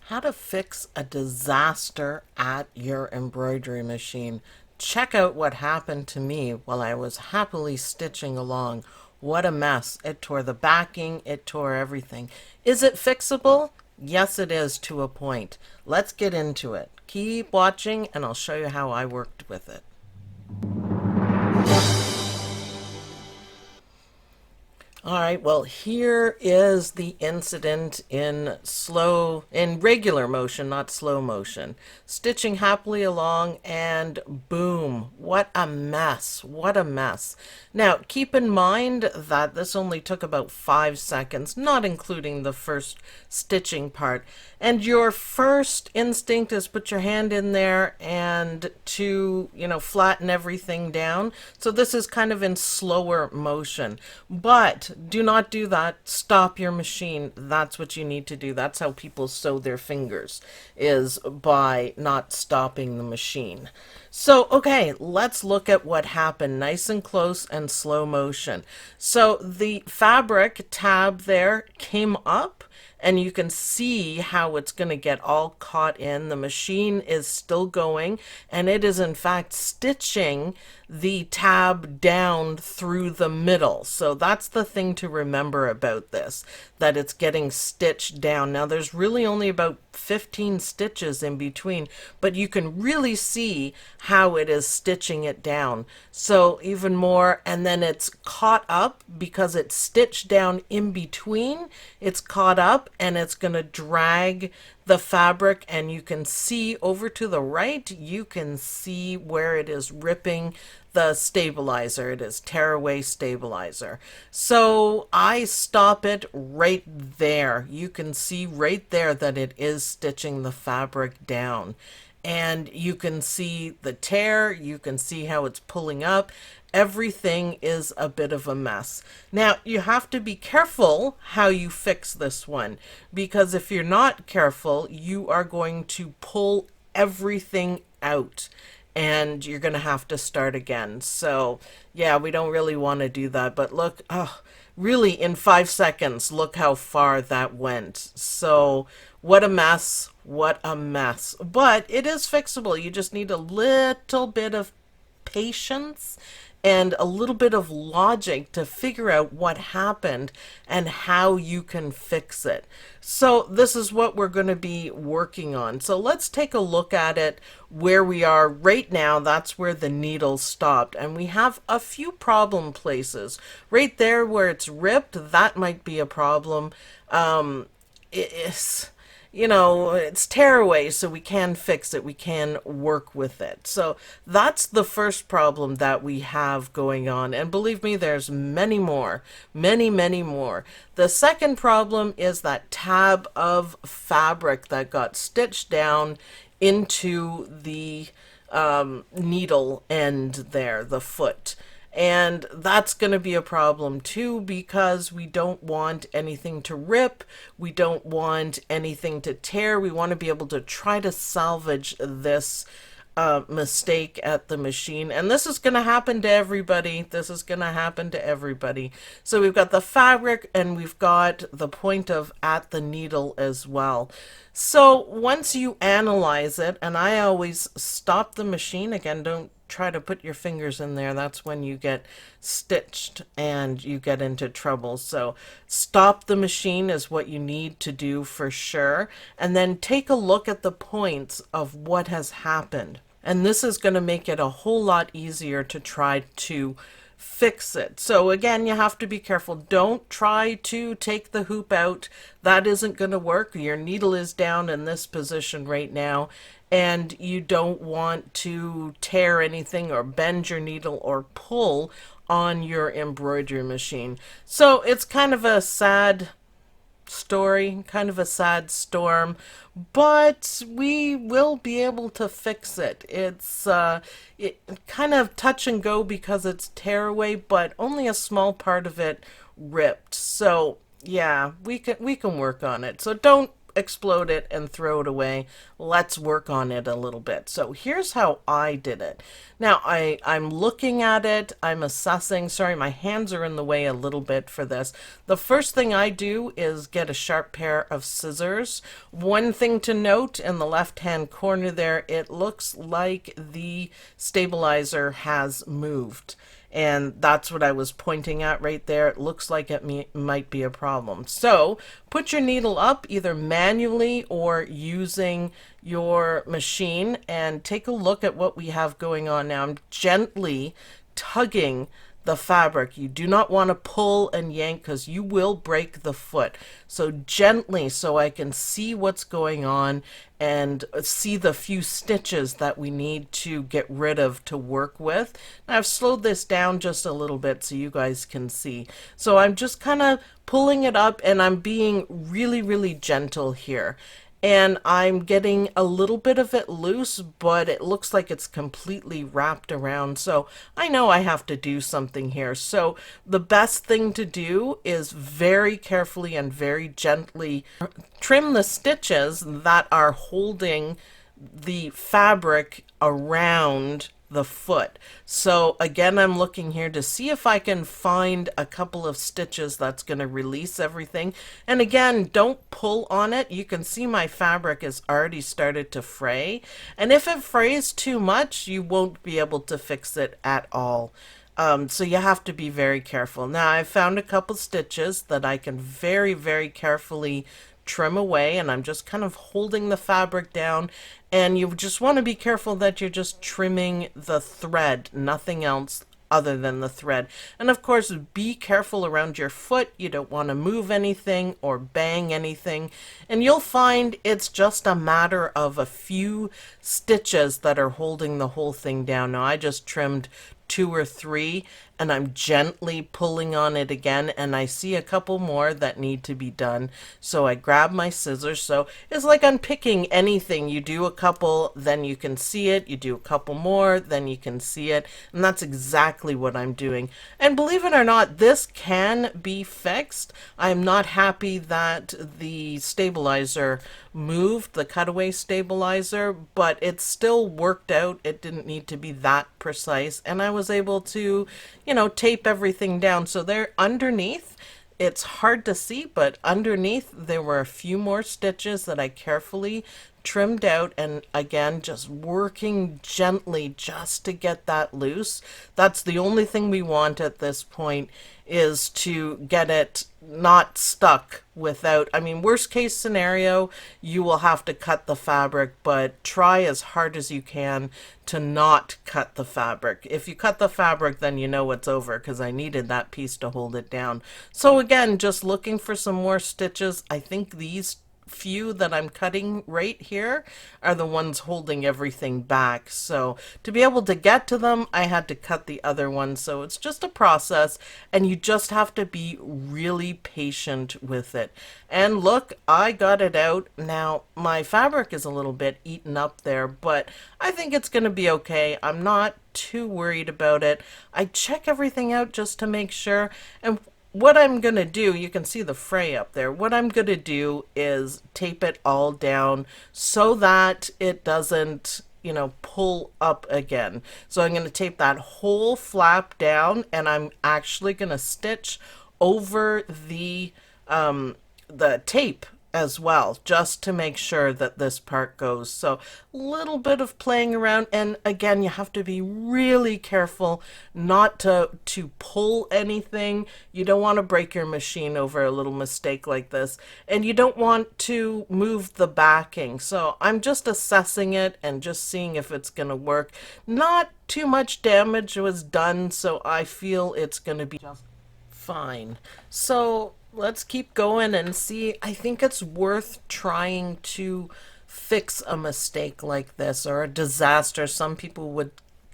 How to fix a disaster at your embroidery machine. Check out what happened to me while I was happily stitching along. What a mess. It tore the backing, it tore everything. Is it fixable? Yes, it is to a point. Let's get into it. Keep watching and I'll show you how I worked with it. All right, well, here is the incident in regular motion, not slow motion. Stitching happily along and boom, what a mess, what a mess. Now, keep in mind that this only took about 5 seconds, not including the first stitching part. And your first instinct is put your hand in there and to, flatten everything down. So this is kind of in slower motion. But do not do that. Stop your machine. That's what you need to do. That's how people sew their fingers, is by not stopping the machine. So, okay, let's look at what happened nice and close and slow motion. So the fabric tab there came up, and you can see how it's going to get all caught in. The machine is still going, and it is in fact stitching the tab down through the middle. So that's the thing to remember about this, that it's getting stitched down. Now there's really only about 15 stitches in between, but you can really see how it is stitching it down. So even more, and then it's caught up because it's stitched down in between. It's caught up and it's going to drag the fabric, and you can see over to the right, you can see where it is ripping the stabilizer. It is tearaway stabilizer. So I stop it right there. You can see right there that it is stitching the fabric down. And you can see the tear, you can see how it's pulling up. Everything is a bit of a mess. Now, you have to be careful how you fix this one, because if you're not careful, you are going to pull everything out and you're going to have to start again. So, yeah, we don't really want to do that. But look, oh, really in 5 seconds, look how far that went. So, what a mess. What a mess. But it is fixable. You just need a little bit of patience and a little bit of logic to figure out what happened and how you can fix it. So this is what we're going to be working on. So let's take a look at it where we are right now. That's where the needle stopped, and we have a few problem places. Right there where it's ripped, that might be a problem. It's tearaway, so we can fix it. We can work with it. So that's the first problem that we have going on. And believe me, there's many more, many, many more. The second problem is that tab of fabric that got stitched down into the needle end there, the foot. And that's going to be a problem too, because we don't want anything to rip. We don't want anything to tear. We want to be able to try to salvage this mistake at the machine. And this is going to happen to everybody. This is going to happen to everybody. So we've got the fabric and we've got the point of at the needle as well. So once you analyze it, and I always stop the machine, again, don't try to put your fingers in there. That's when you get stitched and you get into trouble. So stop the machine is what you need to do for sure. And then take a look at the points of what has happened. And this is going to make it a whole lot easier to try to fix it. So again, you have to be careful. Don't try to take the hoop out. That isn't going to work. Your needle is down in this position right now, and you don't want to tear anything or bend your needle or pull on your embroidery machine. So it's kind of a sad story, kind of a sad storm, but we will be able to fix it. It's kind of touch and go because it's tearaway, but only a small part of it ripped. So yeah, we can work on it. So don't explode it and throw it away. Let's work on it a little bit. So here's how I did it. Now I'm looking at it, I'm assessing. Sorry, my hands are in the way a little bit for this. The first thing I do is get a sharp pair of scissors. One thing to note, in the left-hand corner there, it looks like the stabilizer has moved. And that's what I was pointing at right there. It looks like it might be a problem. So put your needle up either manually or using your machine and take a look at what we have going on now. I'm gently tugging the fabric. You do not want to pull and yank because you will break the foot. So gently, so I can see what's going on and see the few stitches that we need to get rid of to work with. Now I've slowed this down just a little bit so you guys can see. So I'm just kind of pulling it up and I'm being really, really gentle here. And I'm getting a little bit of it loose, but it looks like it's completely wrapped around. So I know I have to do something here. So the best thing to do is very carefully and very gently trim the stitches that are holding the fabric around the foot. So again, I'm looking here to see if I can find a couple of stitches that's going to release everything. And again, don't pull on it. You can see my fabric has already started to fray. And if it frays too much, you won't be able to fix it at all. So you have to be very careful. Now I've found a couple stitches that I can very, very carefully trim away, and I'm just kind of holding the fabric down, and you just want to be careful that you're just trimming the thread, nothing else other than the thread. And of course, be careful around your foot. You don't want to move anything or bang anything, and you'll find it's just a matter of a few stitches that are holding the whole thing down. Now I just trimmed 2 or 3 and I'm gently pulling on it again, and I see a couple more that need to be done. So I grab my scissors. So it's like unpicking anything. You do a couple, then you can see it. You do a couple more, then you can see it. And that's exactly what I'm doing. And believe it or not, this can be fixed. I'm not happy that the stabilizer moved, the cutaway stabilizer, but it still worked out. It didn't need to be that precise, and I was able to, you know, tape everything down. So there underneath, it's hard to see, but underneath there were a few more stitches that I carefully trimmed out, and again, just working gently just to get that loose. That's the only thing we want at this point, is to get it not stuck without, I mean, worst case scenario, you will have to cut the fabric, but try as hard as you can to not cut the fabric. If you cut the fabric, then you know it's over, because I needed that piece to hold it down. So again, just looking for some more stitches. I think these few that I'm cutting right here are the ones holding everything back. So to be able to get to them, I had to cut the other ones. So it's just a process, and you just have to be really patient with it. And look, I got it out. Now my fabric is a little bit eaten up there, but I think it's going to be okay. I'm not too worried about it. I check everything out just to make sure. And what I'm going to do, you can see the fray up there. What I'm going to do is tape it all down so that it doesn't, you know, pull up again. So I'm going to tape that whole flap down, and I'm actually going to stitch over the tape as well, just to make sure that this part goes. So a little bit of playing around, and again, you have to be really careful not to pull anything. You don't want to break your machine over a little mistake like this, and you don't want to move the backing. So I'm just assessing it and just seeing if it's going to work. Not too much damage was done, so I feel it's going to be just fine. So let's keep going and see. I think it's worth trying to fix a mistake like this, or a disaster. Some people would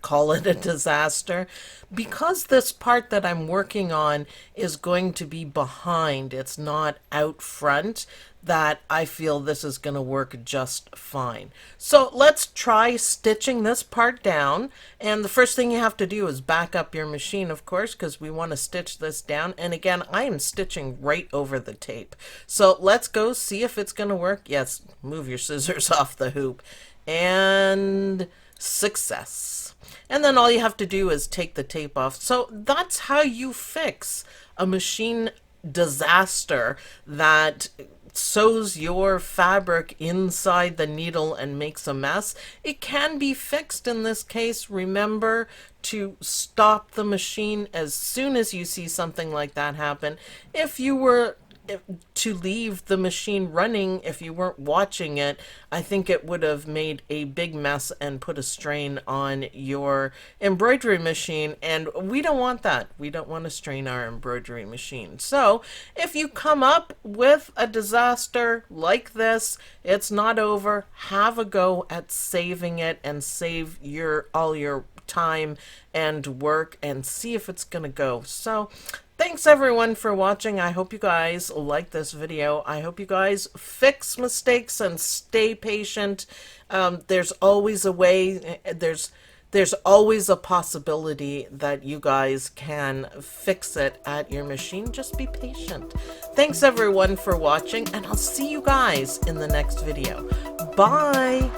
call it a disaster. Because this part that I'm working on is going to be behind, it's not out front, that I feel this is going to work just fine. So let's try stitching this part down. And the first thing you have to do is back up your machine, of course, because we want to stitch this down. And again, I am stitching right over the tape. So let's go see if it's going to work. Yes, move your scissors off the hoop. And success. And then all you have to do is take the tape off. So that's how you fix a machine disaster that sews your fabric inside the needle and makes a mess. It can be fixed in this case. Remember to stop the machine as soon as you see something like that happen. If you were to leave the machine running, if you weren't watching it, I think it would have made a big mess and put a strain on your embroidery machine, and we don't want that. We don't want to strain our embroidery machine. So if you come up with a disaster like this, it's not over. Have a go at saving it and save all your time and work and see if it's gonna go. So thanks everyone for watching. I hope you guys like this video. I hope you guys fix mistakes and stay patient. There's always a way. There's always a possibility that you guys can fix it at your machine. Just be patient. Thanks everyone for watching, and I'll see you guys in the next video. Bye.